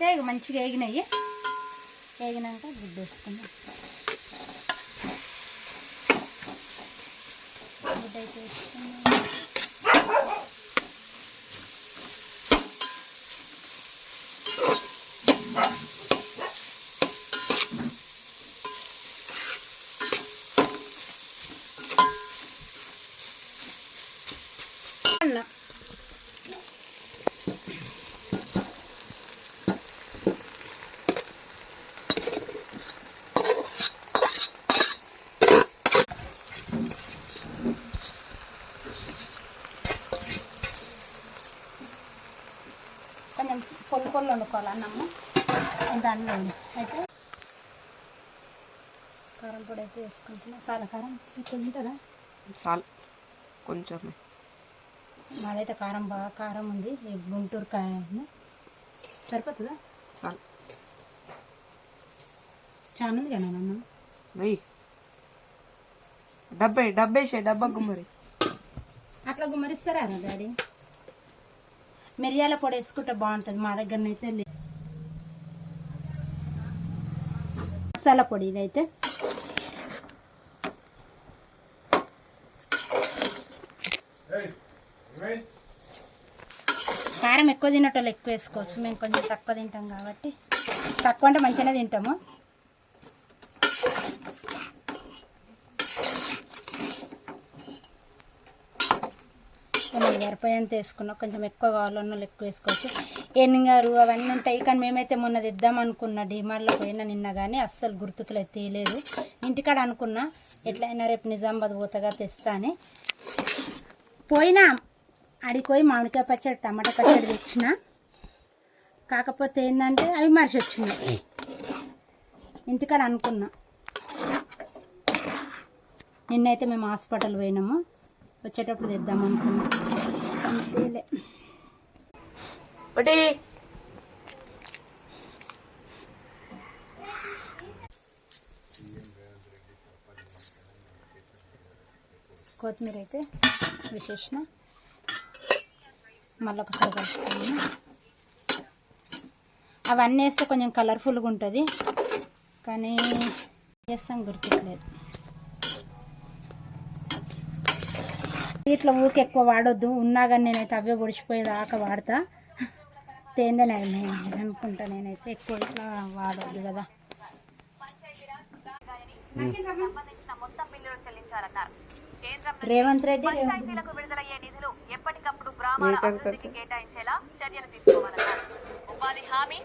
మంచిగా వేగినాయి. వేగినాక గుడ్డు వేసుకుందాం. గుడ్డు అయితే వేసుకుందాం. కొంచెం పొల్లు పొల్లు వండుకోవాలి అన్నము. దానిలో అయితే కారం పొడి అయితే వేసుకుంటున్నా. చాలా కారం తింటారా? చాలు కొంచెం. మాదైతే కారం బాగా కారం ఉంది. గుంటూరు కాయ సరిపోతుందా? చాలు. చాలా ఉంది కదా అన్నం. వెయ్యి డబ్బా గుమ్మరి. అట్లా గుమ్మరిస్తారా డాడీ? మిరియాల పొడి వేసుకుంటే బాగుంటుంది. మా దగ్గరనైతే మసాలా పొడి ఇదైతే. కారం ఎక్కువ తినటోళ్ళు ఎక్కువ వేసుకోవచ్చు. మేము కొంచెం తక్కువ తింటాం కాబట్టి, తక్కువ అంటే మంచిగానే తింటాము. కొంచెం సరిపోయేంత వేసుకున్నాం. కొంచెం ఎక్కువ కావాలన్న ఎక్కువ వేసుకోవచ్చు. ఎన్నిగారు అవన్నీ ఉంటాయి. కానీ మేమైతే మొన్న తెద్దాం అనుకున్నా, డిమార్ట్లో పోయినా నిన్న, కానీ అస్సలు గుర్తుకులేదు, తేలేదు. ఇంటికాడ అనుకున్నా ఎట్లయినా రేపు నిజామాబాద్ పోతగా తెస్తా అని. పోయినా అడిగిపోయి మామిడికాయ పచ్చడి, టమాటా పచ్చడి తెచ్చిన. కాకపోతే ఏంటంటే అవి మరిచి వచ్చినాయి. ఇంటికాడ అనుకున్నా. నిన్నైతే మేము హాస్పిటల్ పోయినాము. వచ్చేటప్పుడు తెద్దాం అనుకున్నాం. అంతేలే. కొత్తిమీర అయితే విశేషణ మళ్ళీ ఒకసారి కలుపుకున్నాను. అవన్నీ వేస్తే కొంచెం కలర్ఫుల్గా ఉంటుంది, కానీ చేస్తాం గుర్తులేదు. ఇట్లా ఊరికి ఎక్కువ వాడొద్దు. ఉన్నా కానీ నేనైతే అవే పొడిచిపోయేదాకా వాడతా. తేందని అనుకుంటా. నేనైతే ఎక్కువ ఇట్లా వాడొద్దు కదా. రేవంత్ రెడ్డి విడుదలయ్యే నిధులు ఎప్పటికప్పుడు గ్రామాల అభివృద్ధికి కేటాయించేలా చర్యలు తీసుకోవాలన్నారు. ఉపాధి హామీ